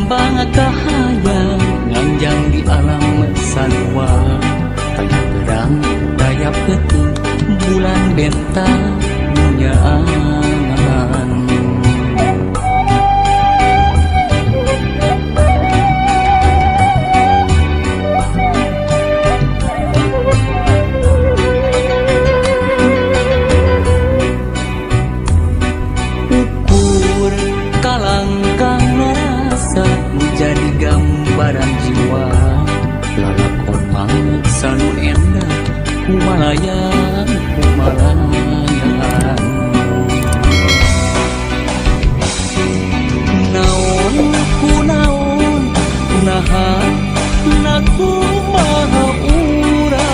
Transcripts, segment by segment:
kembang kahayang nganjang di alam sarua, kayak berang daya petung bulan bentang nyaan. Ukur kalangkang rasa menjadi gambaran jiwa, lalakon mangsanu endah kumalayan kumalayan. Naon kunaon kunaha naku maha urang,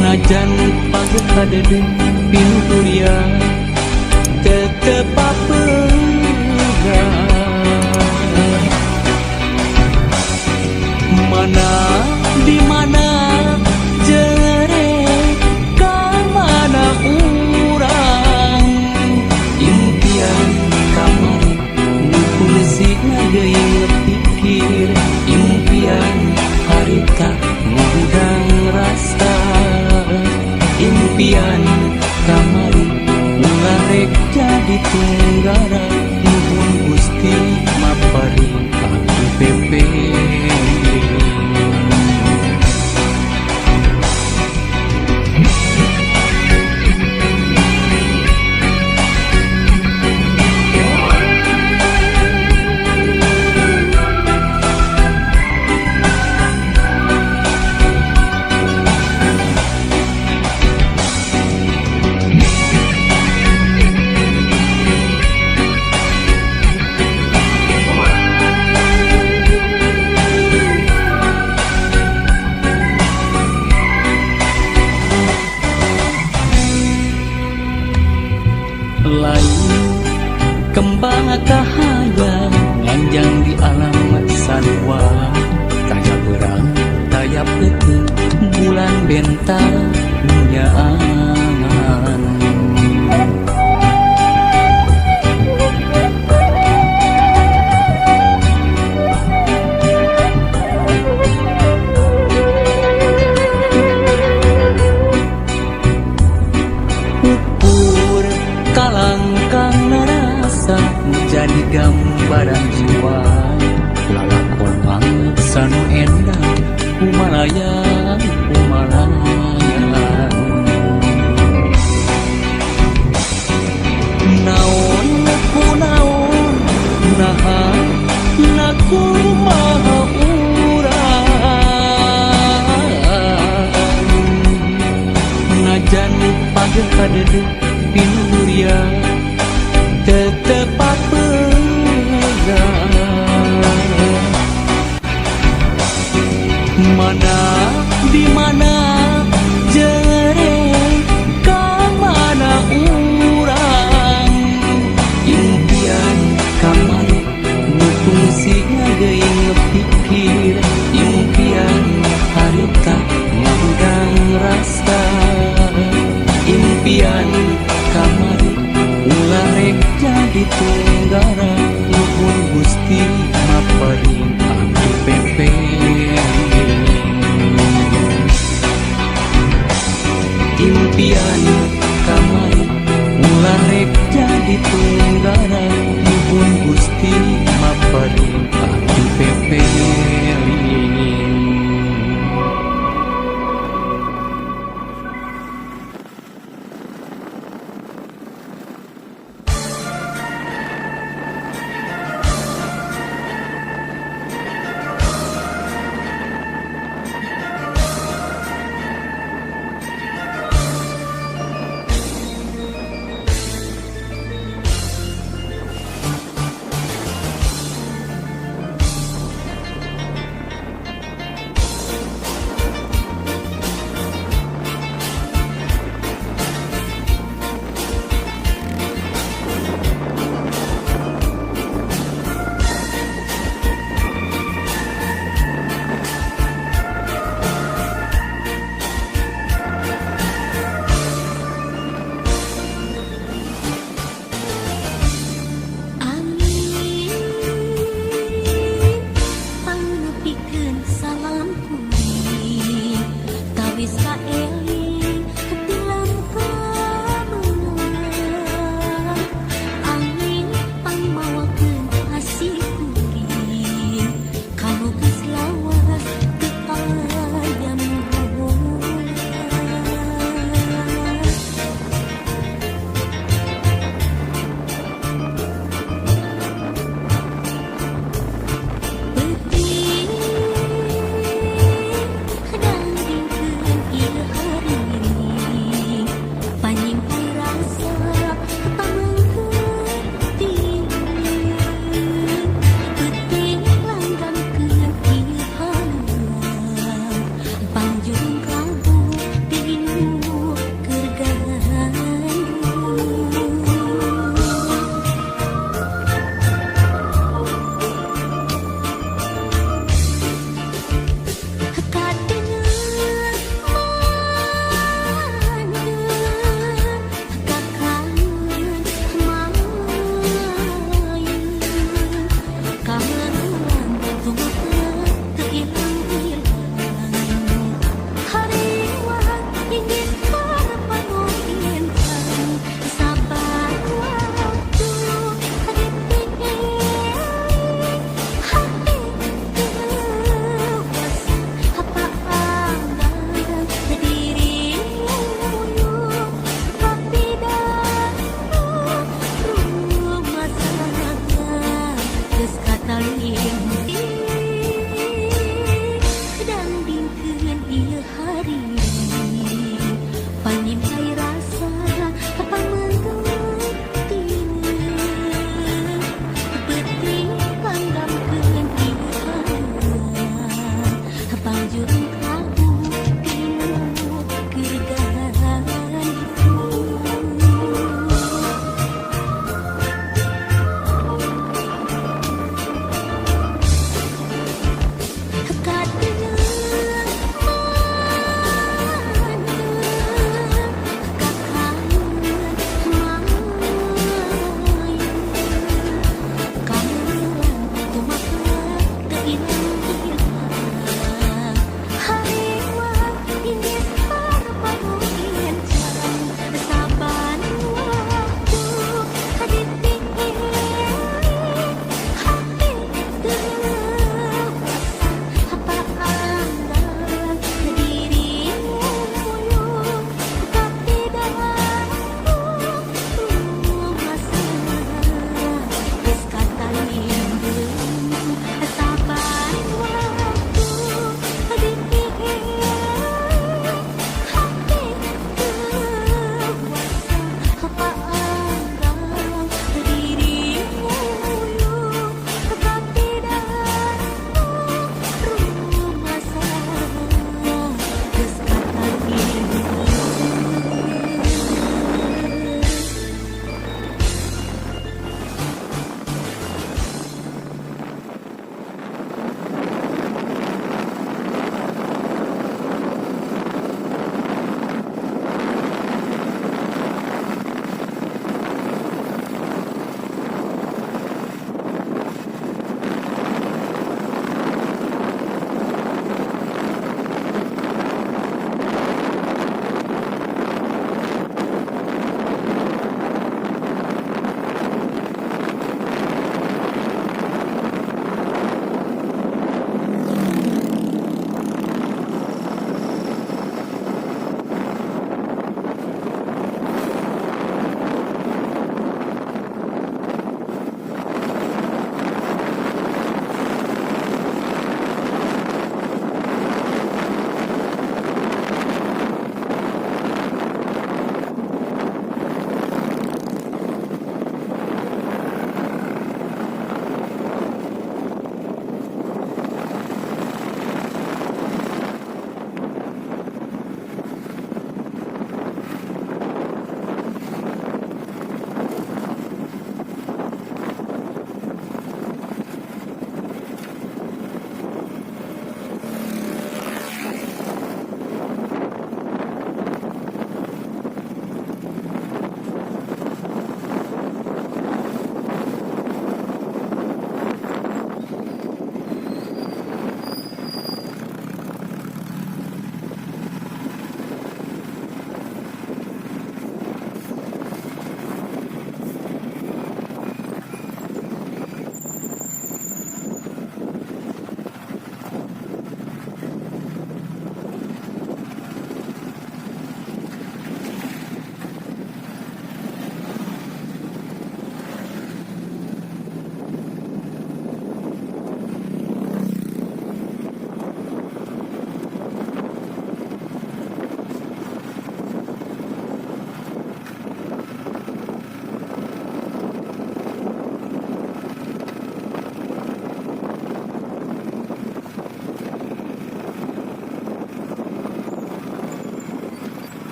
najan pageh kadede pinuturia tetep apeurang. Mana di mana jere ka mana urang, impian kamari nukulsina geuing pikir, impian harita ngundang rasa, impian kamari ularek jadi tunggara, nuhun Gusti mapari abdi pepe. Lain kembang kahayang nganjang di alam sarua, kaya berang kaya petung bulan bentang nyaan. Kalangkang rasa menjadi gambaran jiwa, lalakon mangsanu endah kumalayan kumalayan. Naon kunaon kunaha naku maha urang, najan pageh kadede pinuria tetep apeurang. Mana di mana jere ka mana urang, impian kamari nukulsina geuing pikir, impian harita ngundang rasa, impian kamari ularek jadi tunggara, nuhun Gusti mapari abdi pepe. Impian kamari ularek jadi tunggara.